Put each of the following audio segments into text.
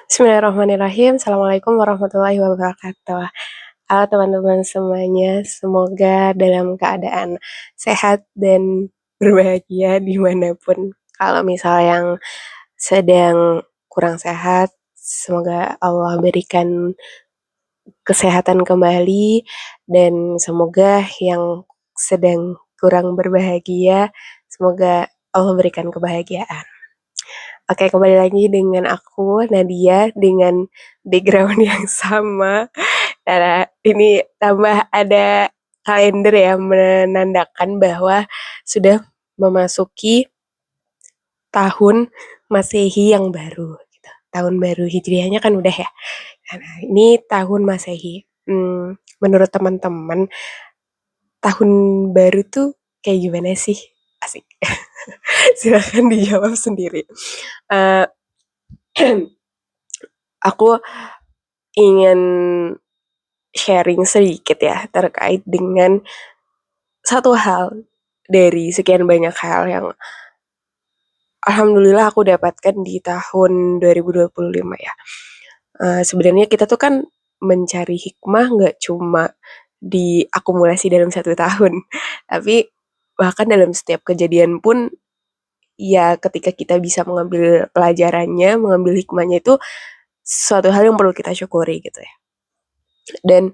Bismillahirrahmanirrahim. Assalamualaikum warahmatullahi wabarakatuh. Halo teman-teman semuanya, semoga dalam keadaan sehat dan berbahagia dimanapun. Kalau misal yang sedang kurang sehat, semoga Allah berikan kesehatan kembali dan semoga yang sedang kurang berbahagia, semoga Allah berikan kebahagiaan. Oke, kembali lagi dengan aku, Nadia, dengan background yang sama. Karena ini tambah ada kalender ya, menandakan bahwa sudah memasuki tahun Masehi yang baru. Gitu. Tahun baru Hijriahnya kan udah ya. Nah, ini tahun Masehi. Menurut teman-teman, tahun baru tuh kayak gimana sih? Asik. Silahkan dijawab sendiri. Eh, aku ingin sharing sedikit ya terkait dengan satu hal dari sekian banyak hal yang alhamdulillah aku dapatkan di tahun 2025 ya. Sebenarnya kita tuh kan mencari hikmah nggak cuma diakumulasi dalam satu tahun, tapi bahkan dalam setiap kejadian pun ya ketika kita bisa mengambil pelajarannya, mengambil hikmahnya itu suatu hal yang perlu kita syukuri gitu ya. Dan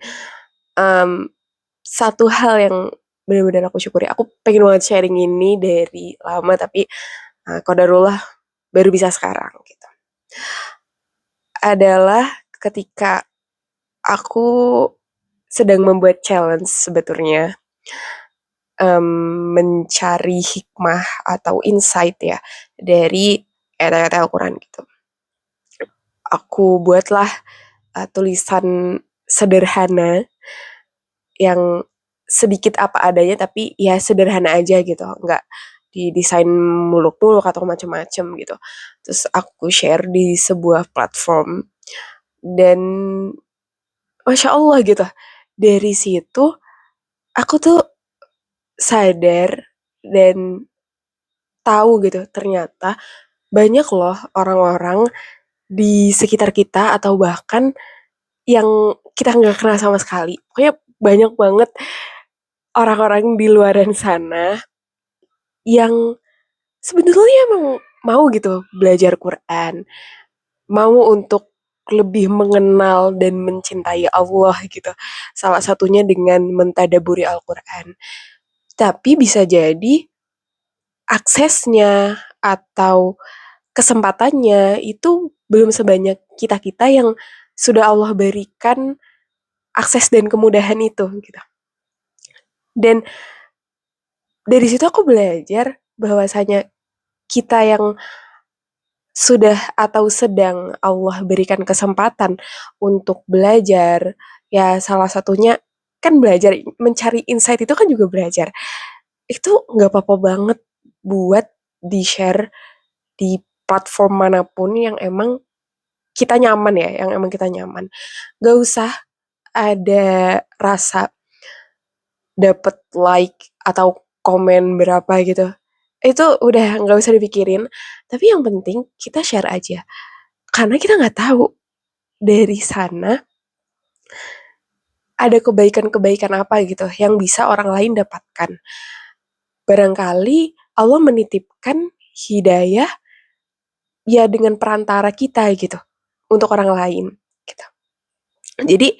um, satu hal yang benar-benar aku syukuri, aku pengen banget sharing ini dari lama tapi qadarullah baru bisa sekarang gitu. Adalah ketika aku sedang membuat challenge sebetulnya mencari hikmah atau insight ya dari ayat-ayat Al-Quran gitu. Aku buatlah tulisan sederhana yang sedikit apa adanya tapi ya sederhana aja gitu, nggak didesain muluk-muluk atau macam-macam gitu. Terus aku share di sebuah platform dan masya Allah gitu, dari situ aku tuh sadar dan tahu gitu ternyata banyak loh orang-orang di sekitar kita atau bahkan yang kita nggak kenal sama sekali. Pokoknya banyak banget orang-orang di luaran sana yang sebenarnya emang mau gitu belajar Quran, mau untuk lebih mengenal dan mencintai Allah gitu. Salah satunya dengan mentadaburi Al-Quran. Tapi bisa jadi aksesnya atau kesempatannya itu belum sebanyak kita-kita yang sudah Allah berikan akses dan kemudahan itu gitu. Dan dari situ aku belajar bahwasanya kita yang sudah atau sedang Allah berikan kesempatan untuk belajar, ya salah satunya kan belajar, mencari insight itu kan juga belajar. Itu nggak apa-apa banget buat di-share di platform manapun yang emang kita nyaman ya, yang emang kita nyaman. Gak usah ada rasa dapet like atau komen berapa gitu. Itu udah nggak usah dipikirin. Tapi yang penting kita share aja. Karena kita nggak tahu dari sana ada kebaikan-kebaikan apa gitu yang bisa orang lain dapatkan. Barangkali Allah menitipkan hidayah ya dengan perantara kita gitu untuk orang lain gitu. Jadi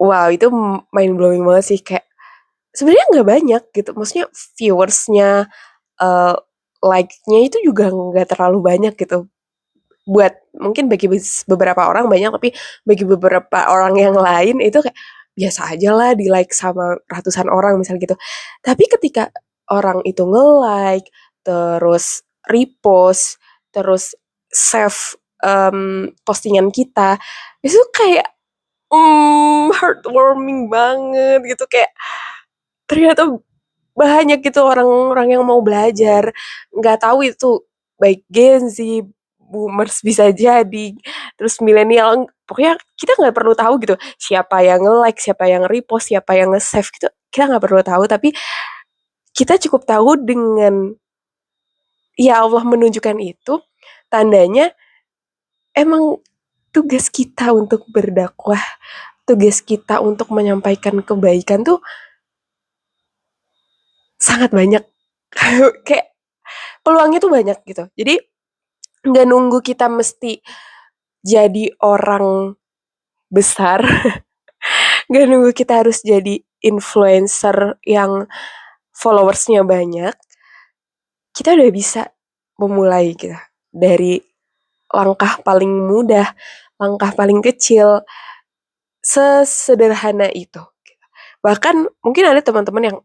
wow itu mind blowing banget sih, kayak sebenarnya nggak banyak gitu. Maksudnya viewersnya, uh, like-nya itu juga nggak terlalu banyak gitu. Buat mungkin bagi beberapa orang banyak, tapi bagi beberapa orang yang lain itu kayak biasa aja lah di like sama ratusan orang misal gitu. Tapi ketika orang itu nge-like, terus repost, terus save postingan kita, itu kayak heartwarming banget gitu, kayak ternyata banyak gitu orang-orang yang mau belajar. Nggak tahu itu baik Gen Z, boomers bisa jadi, terus milenial, pokoknya kita nggak perlu tahu gitu siapa yang nge-like, siapa yang repost, siapa yang nge-save gitu, kita nggak perlu tahu, tapi kita cukup tahu dengan ya Allah menunjukkan itu, tandanya emang tugas kita untuk berdakwah, tugas kita untuk menyampaikan kebaikan tuh sangat banyak. Kayak peluangnya tuh banyak gitu. Jadi nggak nunggu kita mesti jadi orang besar, nggak nunggu kita harus jadi influencer yang followersnya banyak. Kita udah bisa memulai gitu dari langkah paling mudah, langkah paling kecil, sesederhana itu. Bahkan mungkin ada teman-teman yang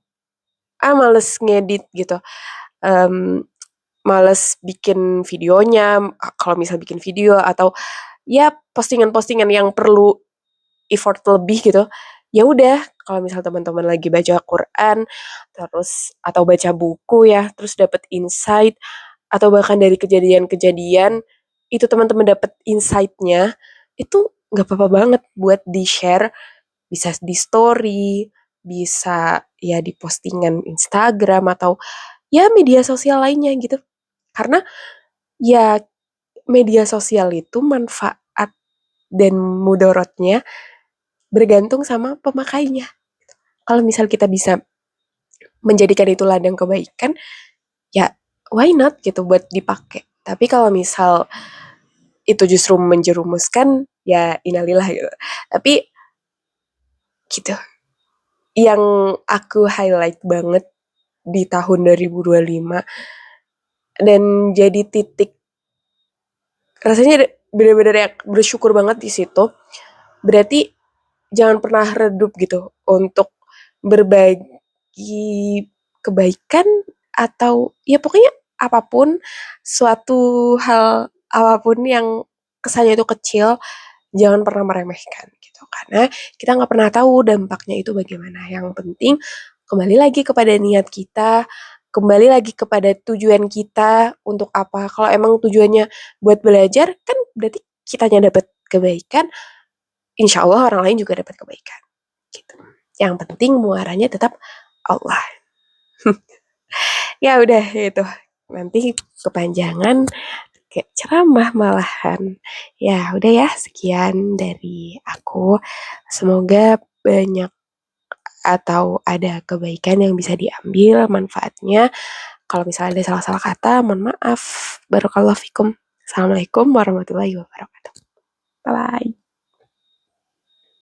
males ngedit gitu, um, males bikin videonya, kalau misal bikin video atau ya postingan-postingan yang perlu effort lebih gitu. Ya udah, kalau misal teman-teman lagi baca Quran, terus atau baca buku ya, terus dapat insight atau bahkan dari kejadian-kejadian itu teman-teman dapat insight-nya, itu nggak apa-apa banget buat di-share, bisa di story, bisa ya di postingan Instagram atau ya media sosial lainnya gitu. Karena ya media sosial itu manfaat dan mudorotnya bergantung sama pemakainya. Kalau misal kita bisa menjadikan itu ladang kebaikan, ya why not gitu buat dipakai. Tapi kalau misal itu justru menjerumuskan, ya innalillah gitu. Tapi gitu. Yang aku highlight banget di tahun 2025 dan jadi titik rasanya bener-bener ya bersyukur banget di situ. Berarti jangan pernah redup gitu untuk berbagi kebaikan atau ya pokoknya apapun, suatu hal apapun yang kesannya itu kecil, jangan pernah meremehkan gitu, karena kita nggak pernah tahu dampaknya itu bagaimana. Yang penting kembali lagi kepada niat kita, kembali lagi kepada tujuan kita untuk apa. Kalau emang tujuannya buat belajar, kan berarti kitanya dapat kebaikan, insya Allah orang lain juga dapat kebaikan gitu. Yang penting muaranya tetap Allah. Ya udah itu, nanti kepanjangan kayak ceramah malahan. Ya udah ya, sekian dari aku. Semoga banyak atau ada kebaikan yang bisa diambil manfaatnya. Kalau misalnya ada salah-salah kata, mohon maaf. Barakallahu fikum. Assalamualaikum warahmatullahi wabarakatuh. Bye-bye.